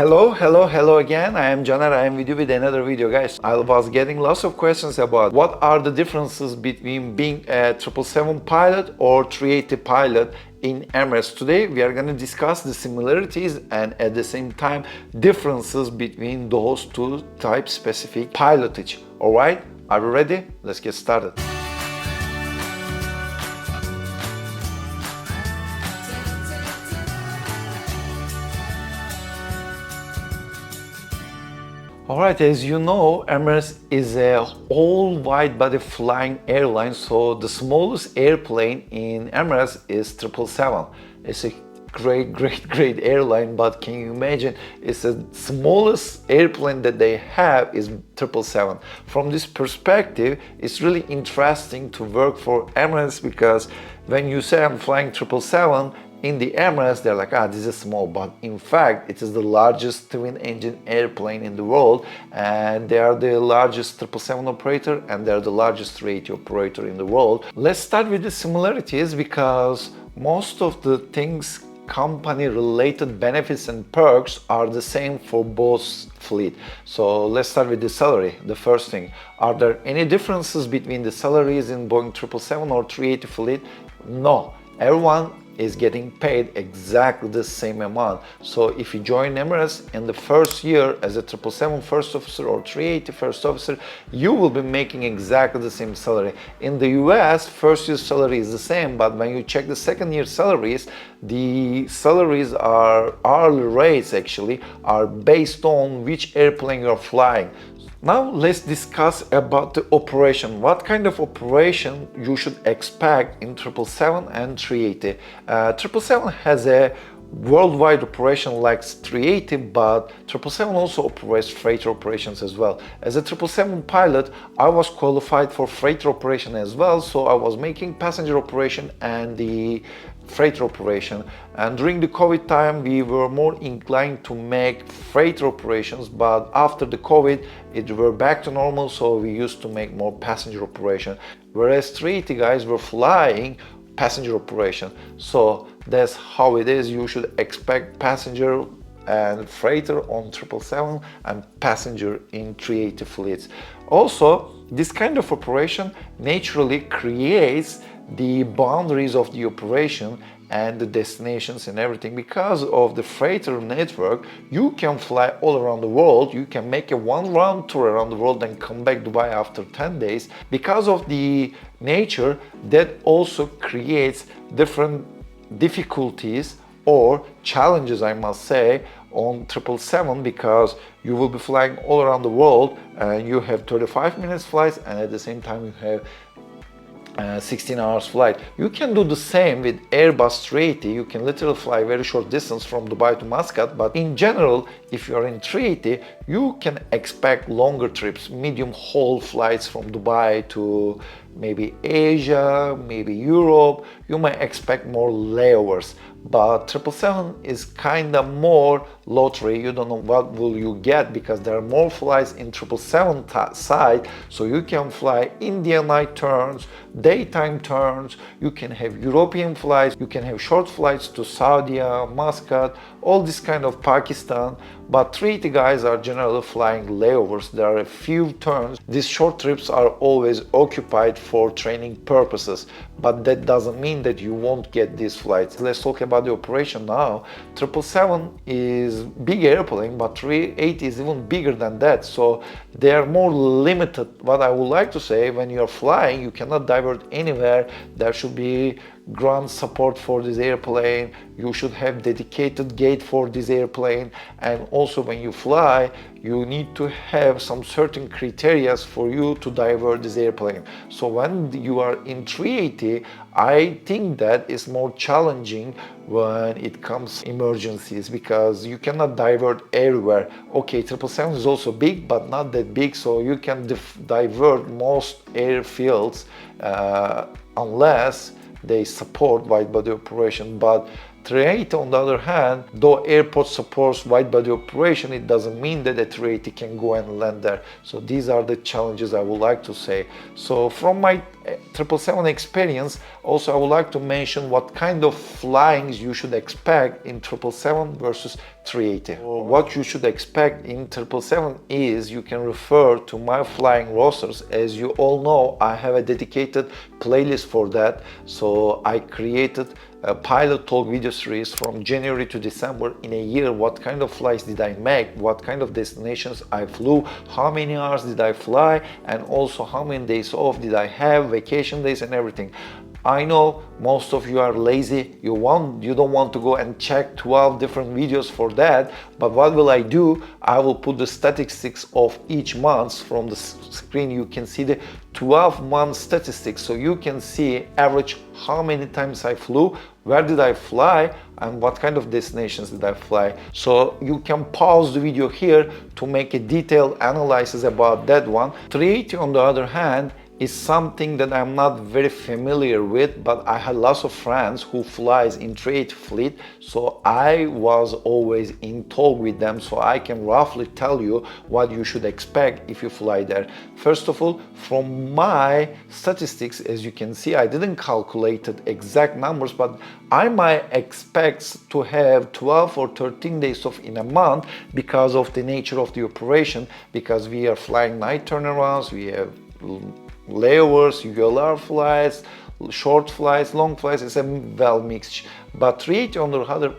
Hello again. I am Caner. I am with you with another video, guys. I was getting lots of questions about what are the differences between being a 777 pilot or 380 pilot in Emirates. Today we are going to discuss the similarities and at the same time differences between those two type specific pilotage. Alright, are we ready? Let's get started. Alright, as you know, Emirates is a all-wide body flying airline, so the smallest airplane in Emirates is 777. It's a great airline, but can you imagine, it's the smallest airplane that they have is 777. From this perspective, it's really interesting to work for Emirates because when you say I'm flying 777, in the Emirates, they're like, this is small, but in fact, it is the largest twin-engine airplane in the world, and they are the largest 777 operator, and they're the largest 380 operator in the world. Let's start with the similarities because most of the things, company-related benefits and perks are the same for both fleet. So let's start with the salary. The first thing, are there any differences between the salaries in Boeing 777 or 380 fleet? No, everyone is getting paid exactly the same amount. So if you join Emirates in the first year as a 777 first officer or 380 first officer, you will be making exactly the same salary. In the US, first year salary is the same, but when you check the second year salaries, the salaries are hourly rates actually are based on which airplane you're flying. Now let's discuss about the operation. What kind of operation you should expect in 777 and 380. 777 has a worldwide operation like 380, but 777 also operates freighter operations as well. As a 777 pilot, I was qualified for freighter operation as well, so I was making passenger operation and the freighter operation, and during the COVID time we were more inclined to make freighter operations, but after the COVID it were back to normal, so we used to make more passenger operation, whereas 380 guys were flying passenger operation. So that's how it is. You should expect passenger and freighter on 777 and passenger in 380 fleets. Also, this kind of operation naturally creates the boundaries of the operation and the destinations and everything. Because of the freighter network, you can fly all around the world. You can make a one round tour around the world and come back to Dubai after 10 days. Because of the nature, that also creates different difficulties or challenges, I must say, on 777, because you will be flying all around the world and you have 35 minutes flights, and at the same time you have 16 hours flight. You can do the same with Airbus 380. You can literally fly very short distance from Dubai to Muscat, but in general, if you are in 380, you can expect longer trips, medium haul flights from Dubai to maybe Asia, maybe Europe. You might expect more layovers, but 777 is kind of more lottery. You don't know what will you get because there are more flights in 777 side, so you can fly India night turns, daytime turns, you can have European flights, you can have short flights to Saudi, Muscat, all this kind of Pakistan, but 380 guys are generally flying layovers. There are a few turns. These short trips are always occupied for training purposes, but that doesn't mean that you won't get these flights. Let's talk about the operation now. 777 is big airplane, but 380 is even bigger than that, so they are more limited. What I would like to say, when you're flying, you cannot divert anywhere. There should be ground support for this airplane. You should have dedicated gate for this airplane, and also when you fly, you need to have some certain criteria for you to divert this airplane. So when you are in 380, I think that is more challenging when it comes emergencies, because you cannot divert everywhere. Okay, 777 is also big, but not that big, so you can divert most airfields unless they support wide body operation. But 380 on the other hand, though airport supports wide body operation, it doesn't mean that a 380 can go and land there. So these are the challenges I would like to say. So from my 777 experience, also I would like to mention what kind of flyings you should expect in 777 versus 380. What you should expect in 777 is you can refer to my flying rosters. As you all know, I have a dedicated playlist for that. So I created a pilot talk video series from January to December in a year. What kind of flights did I make? What kind of destinations I flew? How many hours did I fly? And also how many days off did I have, vacation days and everything. I know most of you are lazy, you don't want to go and check 12 different videos for that, but what will I do? I will put the statistics of each month from the screen. You can see the 12-month statistics, so you can see average how many times I flew, where did I fly, and what kind of destinations did I fly. So you can pause the video here to make a detailed analysis about that one. 380 on the other hand is something that I'm not very familiar with, but I had lots of friends who flies in 380 fleet, so I was always in talk with them, so I can roughly tell you what you should expect if you fly there. First of all, from my statistics, as you can see, I didn't calculate exact numbers, but I might expect to have 12 or 13 days off in a month because of the nature of the operation, because we are flying night turnarounds, we have layovers, ULR flights, short flights, long flights. It's a well mixed. But 380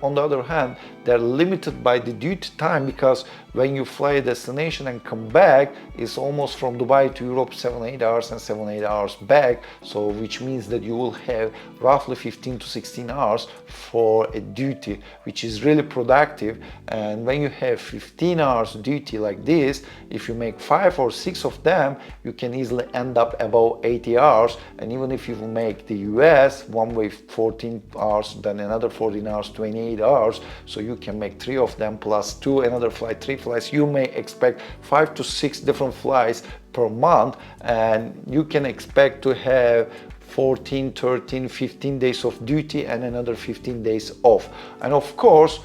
on the other hand, they're limited by the duty time, because when you fly a destination and come back, it's almost from Dubai to Europe 7-8 hours and 7-8 hours back, so which means that you will have roughly 15 to 16 hours for a duty, which is really productive. And when you have 15 hours duty like this, if you make 5 or 6 of them, you can easily end up about 80 hours. And even if you make the US one way 14 hours, then another 14 hours, 28 hours, so you can make 3 of them plus 2, another flight, 3 flights. You may expect 5 to 6 different flights per month, and you can expect to have 14, 13, 15 days of duty and another 15 days off. And of course,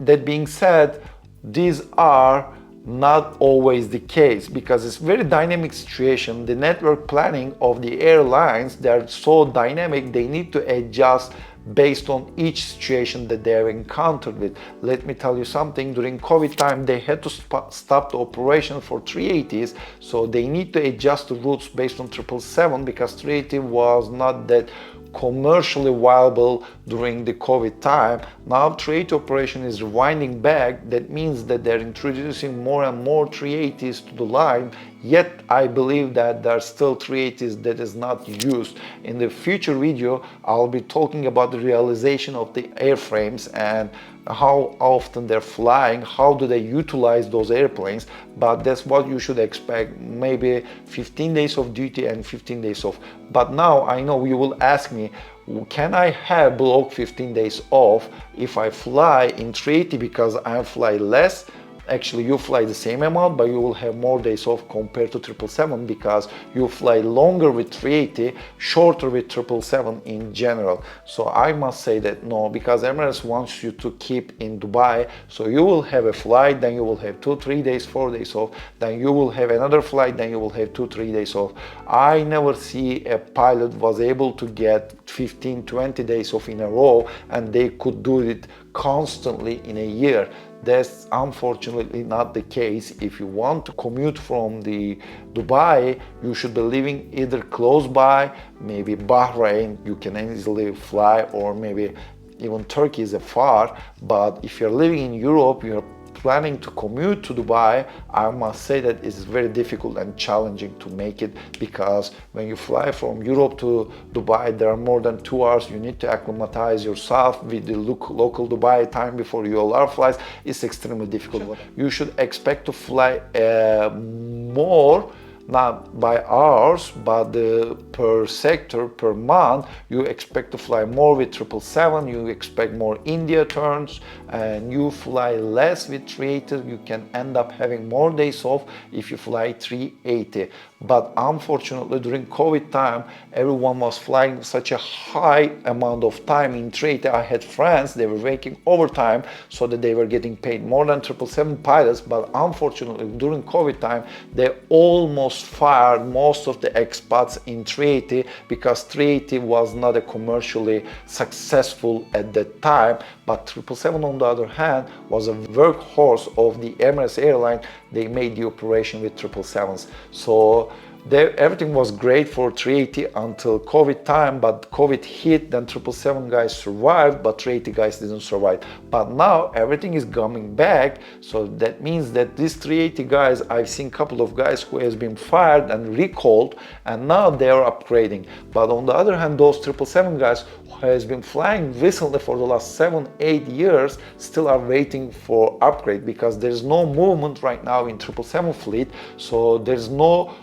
that being said, these are not always the case, because it's very dynamic situation. The network planning of the airlines, they're so dynamic, they need to adjust based on each situation that they have encountered with. Let me tell you something, during COVID time they had to stop the operation for 380s, so they need to adjust the routes based on 777, because 380 was not that commercially viable during the COVID time. Now 380 operation is rewinding back. That means that they're introducing more and more 380s to the line, yet I believe that there are still 380s that is not used. In the future video, I'll be talking about the realization of the airframes and how often they're flying, how do they utilize those airplanes, but that's what you should expect, maybe 15 days of duty and 15 days off. But now I know you will ask me, can I have block 15 days off if I fly in 380 because I fly less? Actually, you fly the same amount, but you will have more days off compared to 777, because you fly longer with 380, shorter with 777 in general. So I must say that no, because Emirates wants you to keep in Dubai, so you will have a flight, then you will have 2-3 days, 4 days off, then you will have another flight, then you will have 2-3 days off. I never see a pilot was able to get 15-20 days off in a row, and they could do it constantly in a year. That's unfortunately not the case. If you want to commute from the Dubai, you should be living either close by, maybe Bahrain, you can easily fly, or maybe even Turkey is far. But if you're living in Europe, you're planning to commute to Dubai, I must say that it's very difficult and challenging to make it, because when you fly from Europe to Dubai, there are more than 2 hours. You need to acclimatize yourself with the local Dubai time before ULR flies. It's extremely difficult. You should expect to fly more, not by hours, but per sector, per month. You expect to fly more with 777, you expect more India turns, and you fly less with 380. You can end up having more days off if you fly 380. But unfortunately, during COVID time, everyone was flying such a high amount of time in 380. I had friends, they were working overtime so that they were getting paid more than 777 pilots, but unfortunately, during COVID time, they almost fired most of the expats in 380, because 380 was not a commercially successful at that time. But 777 on the other hand was a workhorse of the Emirates airline. They made the operation with 777s. So everything was great for 380 until COVID time, but COVID hit, then 777 guys survived, but 380 guys didn't survive. But now everything is coming back, so that means that these 380 guys, I've seen a couple of guys who has been fired and recalled, and now they are upgrading. But on the other hand, those 777 guys who has been flying recently for the last 7-8 years still are waiting for upgrade, because there's no movement right now in 777 fleet, so there's not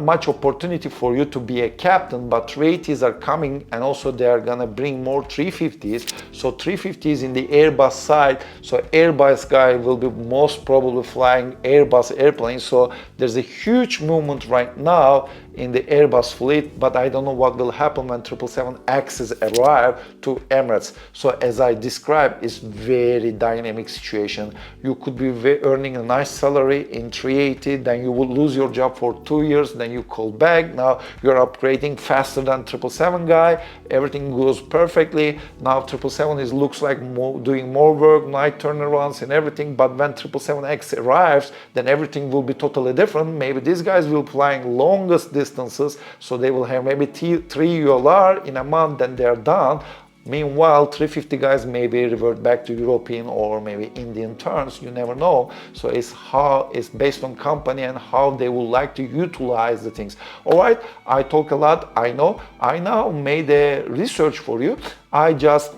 much opportunity for you to be a captain. But 380s are coming, and also they are gonna bring more 350s. So 350s in the Airbus side, so Airbus guy will be most probably flying Airbus airplanes. So there's a huge movement right now in the Airbus fleet, but I don't know what will happen when 777X's arrive to Emirates. So as I described, it's very dynamic situation. You could be earning a nice salary in 380, then you will lose your job for 2 years, then you call back, now you're upgrading faster than 777 guy, everything goes perfectly. Now 777 looks like doing more work, night turnarounds and everything, but when 777X arrives, then everything will be totally different. Maybe these guys will flying longest distances, so they will have maybe 3 ULR in a month, then they're done. Meanwhile, 350 guys maybe revert back to European or maybe Indian turns, you never know. So it's based on company and how they would like to utilize the things. All right, I talk a lot, I know. I now made a research for you. I just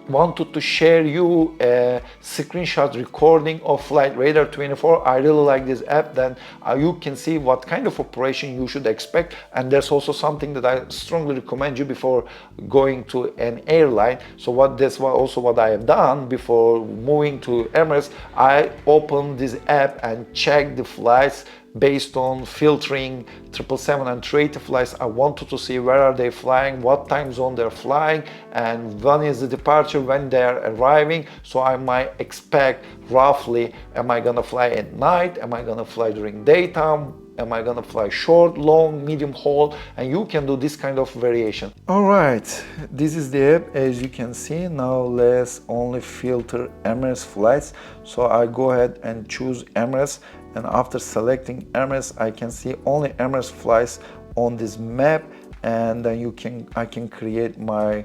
wanted to share you a screenshot recording of Flight Radar 24. I really like this app. Then you can see what kind of operation you should expect, and there's also something that I strongly recommend you before going to an airline. So that's also what I have done before moving to Emirates. I opened this app and checked the flights based on filtering 777 and 380 flights. I wanted to see where are they flying, what time zone they're flying, and when is the departure, when they're arriving. So I might expect roughly, am I gonna fly at night, am I gonna fly during daytime, am I gonna fly short, long, medium haul, and you can do this kind of variation. All right, this is the app. As you can see, now let's only filter Emirates flights. So I go ahead and choose Emirates, and after selecting Emirates, I can see only Emirates flights on this map, and then I can create my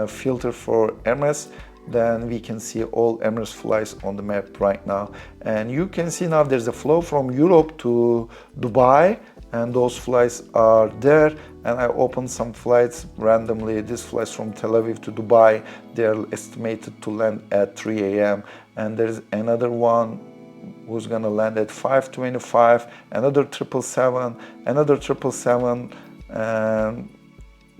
filter for Emirates. Then we can see all Emirates flights on the map right now, and you can see now there's a flow from Europe to Dubai, and those flights are there. And I opened some flights randomly. These flights from Tel Aviv to Dubai, they are estimated to land at 3 a.m. and there's another one who's gonna land at 5:25, another 777, another 777, and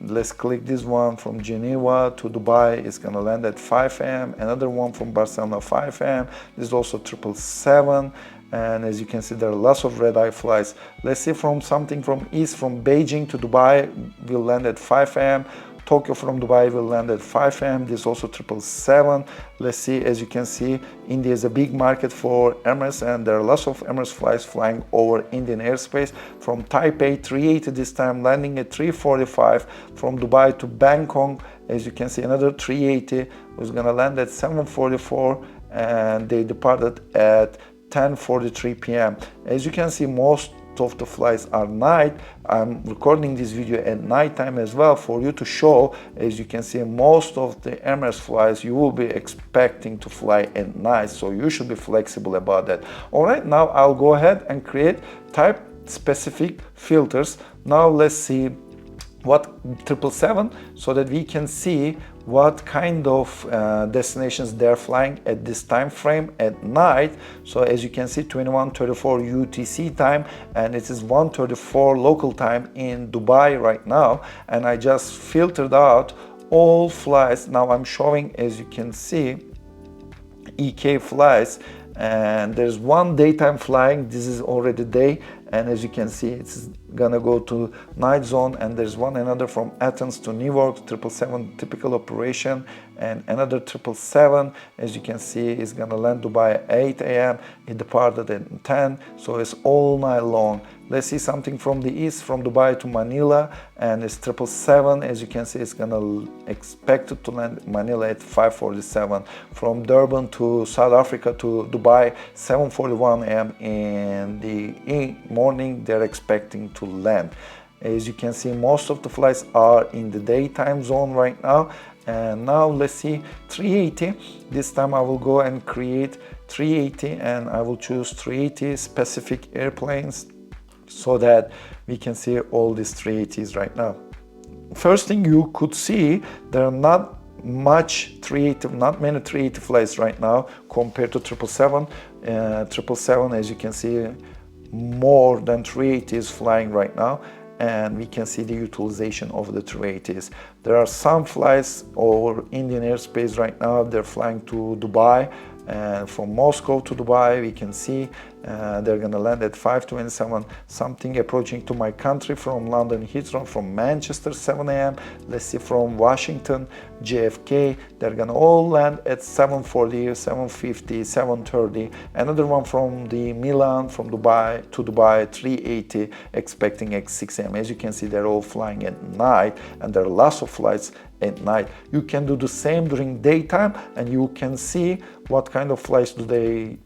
let's click this one from Geneva to Dubai. It's gonna land at 5 a.m. Another one from Barcelona, 5 a.m. This is also 777, and as you can see, there are lots of red-eye flights. Let's see something from east, from Beijing to Dubai will land at 5 a.m. Tokyo from Dubai will land at 5 a.m. This is also 777. Let's see, as you can see, India is a big market for Emirates, and there are lots of Emirates flights flying over Indian airspace. From Taipei, 380 this time, landing at 3:45. From Dubai to Bangkok, as you can see, another 380 was gonna land at 7:44, and they departed at 10:43 p.m. As you can see, most of the flights are night. I'm recording this video at night time as well for you to show. As you can see, most of the Emirates flights you will be expecting to fly at night, so you should be flexible about that. All right, now I'll go ahead and create type specific filters. Now let's see what 777, so that we can see what kind of destinations they're flying at this time frame at night. So as you can see, 21:34 UTC time, and it is 1:34 local time in Dubai right now. And I just filtered out all flights. Now I'm showing, as you can see, EK flights, and there's one daytime flying. This is already day, and as you can see, it's gonna go to night zone. And there's another from Athens to New York, 777 typical operation, and another 777, as you can see, is gonna land Dubai at 8 a.m. It departed at 10, so it's all night long. Let's see something from the east, from Dubai to Manila, and it's 777. As you can see, it's gonna expected to land Manila at 5:47. From Durban to South Africa to Dubai, 7:41 a.m. in the morning. They're expecting to land. As you can see, most of the flights are in the daytime zone right now. And now let's see 380. This time I will go and create 380, and I will choose 380 specific airplanes, so that we can see all these 380s right now. First thing you could see, there are not many 380 flights right now compared to 777. 777, as you can see, more than 380s flying right now, and we can see the utilization of the 380s. There are some flights over Indian airspace right now. They're flying to Dubai, and from Moscow to Dubai, we can see they're gonna land at 5:27, something approaching to my country from London Heathrow, from Manchester 7 a.m. Let's see from Washington, JFK, they're gonna all land at 7:40, 7:50, 7:30. Another one from the Milan, from Dubai to Dubai, 380, expecting at 6 a.m. As you can see, they're all flying at night, and there are lots of flights at night. You can do the same during daytime, and you can see what kind of flights do they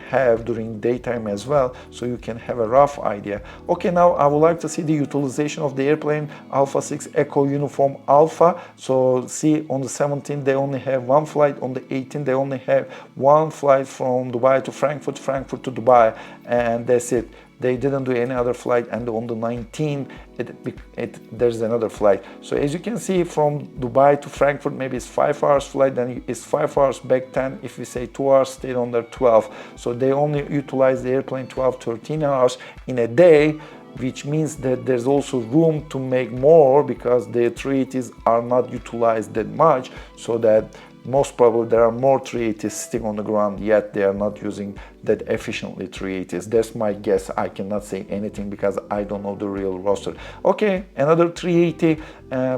have during daytime as well, so you can have a rough idea. Okay, now I would like to see the utilization of the airplane Alpha 6 Echo Uniform Alpha. So see, on the 17th they only have one flight, on the 18th they only have one flight from Dubai to Frankfurt, Frankfurt to Dubai, and that's it. They didn't do any other flight, and on the 19th there's another flight. So as you can see, from Dubai to Frankfurt, maybe it's 5 hours flight, then it's 5 hours back 10. If we say 2 hours, stayed on there 12. So they only utilize the airplane 12, 13 hours in a day, which means that there's also room to make more, because the 380s are not utilized that much, so that most probably there are more 380s sitting on the ground, yet they are not using that efficiently 380s. That's my guess. I cannot say anything because I don't know the real roster. Okay, another 380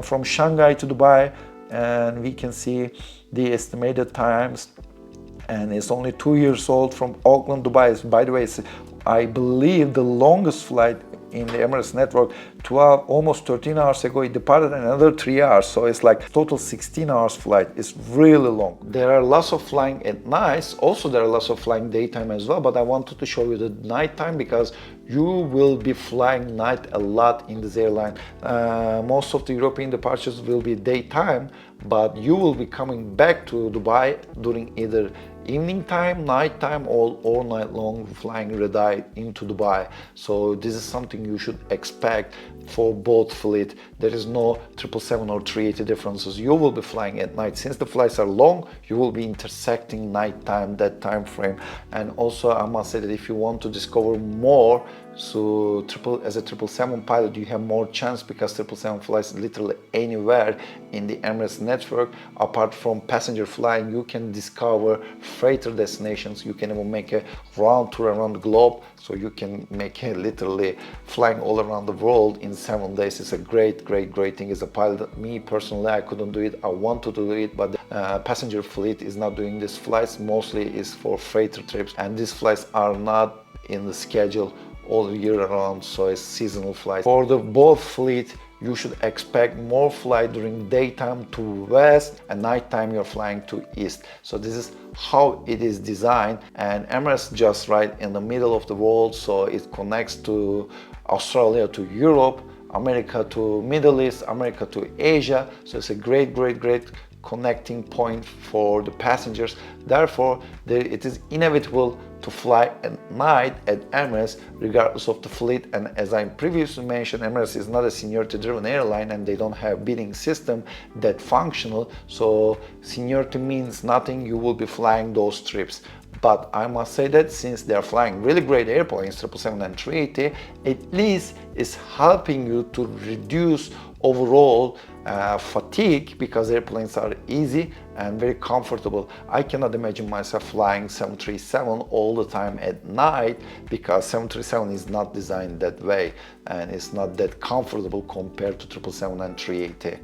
from Shanghai to Dubai, and we can see the estimated times, and it's only 2 years old, from Auckland, Dubai. By the way, it's, I believe, the longest flight in the Emirates network. 12, almost 13 hours ago it departed, another 3 hours, so it's like total 16 hours flight. It's really long. There are lots of flying at night, also there are lots of flying daytime as well, but I wanted to show you the nighttime because you will be flying night a lot in this airline. Most of the European departures will be daytime, but you will be coming back to Dubai during either evening time, night time, or all night long, flying red-eye into Dubai. So this is something you should expect for both fleet. There is no 777 or 380 differences. You will be flying at night. Since the flights are long, you will be intersecting night time, that time frame. And also I must say that if you want to discover more, so as a 777 pilot, you have more chance, because 777 flies literally anywhere in the Emirates network. Apart from passenger flying, you can discover freighter destinations. You can even make a round tour around the globe, so you can make a literally flying all around the world in 7 days. It's a great thing as a pilot. Me personally, I couldn't do it. I want to do it, but the passenger fleet is not doing these flights. Mostly is for freighter trips, and these flights are not in the schedule all year round, so it's seasonal flights. For the both fleet, you should expect more flight during daytime to west, and nighttime you're flying to east. So this is how it is designed, and Emirates just right in the middle of the world, so it connects to Australia, to Europe, America to Middle East, America to Asia. So it's a great connecting point for the passengers. Therefore, it is inevitable to fly at night at Emirates regardless of the fleet. And as I previously mentioned, Emirates is not a seniority driven airline, and they don't have bidding system that functional, so seniority means nothing. You will be flying those trips. But I must say that since they are flying really great airplanes, 777 and 380, at least it's helping you to reduce overall fatigue, because airplanes are easy and very comfortable. I cannot imagine myself flying 737 all the time at night, because 737 is not designed that way, and it's not that comfortable compared to 777 and 380.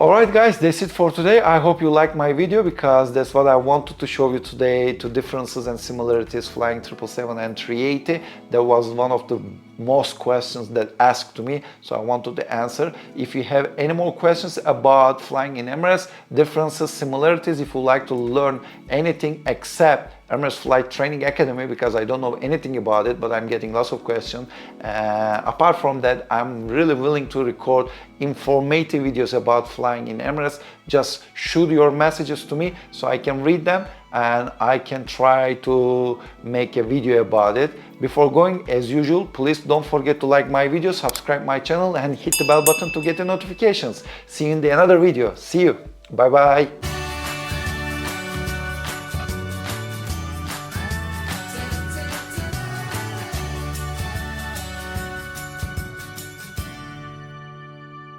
Alright guys, that's it for today. I hope you liked my video because that's what I wanted to show you today, to differences and similarities flying 777 and 380. That was one of the most questions that asked to me, so I wanted to answer. If you have any more questions about flying in Emirates, differences, similarities, if you like to learn anything except Emirates Flight Training Academy, because I don't know anything about it, but I'm getting lots of questions. Apart from that, I'm really willing to record informative videos about flying in Emirates. Just shoot your messages to me so I can read them and I can try to make a video about it. Before going, as usual, please don't forget to like my video, subscribe my channel and hit the bell button to get the notifications. See you in another video. See you. Bye bye.